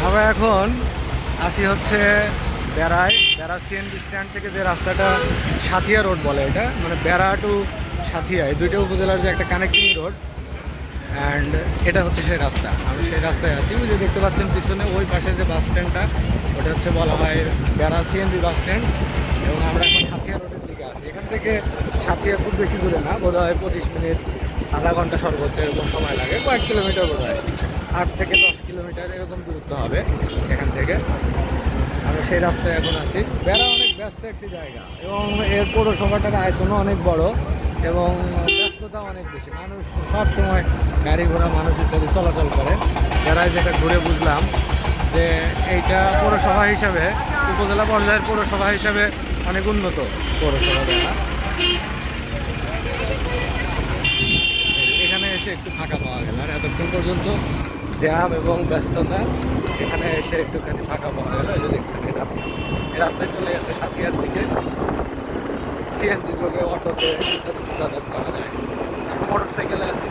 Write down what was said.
আমরা এখন আসি হচ্ছে বেড়া সিএনজি স্ট্যান্ড থেকে যে রাস্তাটা সাথিয়া রোড বলে, এটা মানে বেড়া টু সাথিয়া এই দুইটা উপজেলার যে একটা কানেক্টিং রোড। অ্যান্ড এটা হচ্ছে সেই রাস্তা, আমি সেই রাস্তায় আছি। ওই যে দেখতে পাচ্ছেন পিছনে ওই পাশে যে বাস স্ট্যান্ডটা, ওটা হচ্ছে বলা হয় বেড়া সিএনজি বাস স্ট্যান্ড। এবং আমরা এখন সাথিয়া রোডের দিকে আছি। এখান থেকে সাথিয়া খুব বেশি দূরে না, বোধ হয় 25 মিনিট আধা ঘন্টা সর্বোচ্চ এরকম সময় লাগে, কয়েক কিলোমিটার বোধ হয় 8 থেকে 10 কিলোমিটার এরকম দূরত্ব হবে এখান থেকে। আমরা সেই রাস্তায় এখন আছি। বেড়া অনেক ব্যস্ত একটি জায়গা এবং এর পৌরসভাটার আয়তনও অনেক বড় এবং ব্যস্ততা অনেক বেশি। মানুষ সব সময় গাড়ি ঘোড়া মানুষ ইত্যাদি চলাচল করে। বেড়ায় যেটা ঘুরে বুঝলাম যে এইটা পৌরসভা হিসাবে, উপজেলা পর্যায়ের পৌরসভা হিসাবে অনেক উন্নত পৌরসভা বেড়া। এখানে এসে একটু ফাঁকা পাওয়া গেল, আর এতক্ষণ পর্যন্ত জ্যাম এবং ব্যস্ততা, এখানে এসে একটুখানি ফাঁকা পাওয়া গেল। এই যে দেখছেন এই রাস্তায় চলে গেছে সাথিয়ার দিকে। সিএনজি যোগে অটোতে যাতায়াত করা যায়। আমরা মোটর সাইকেলে আছি।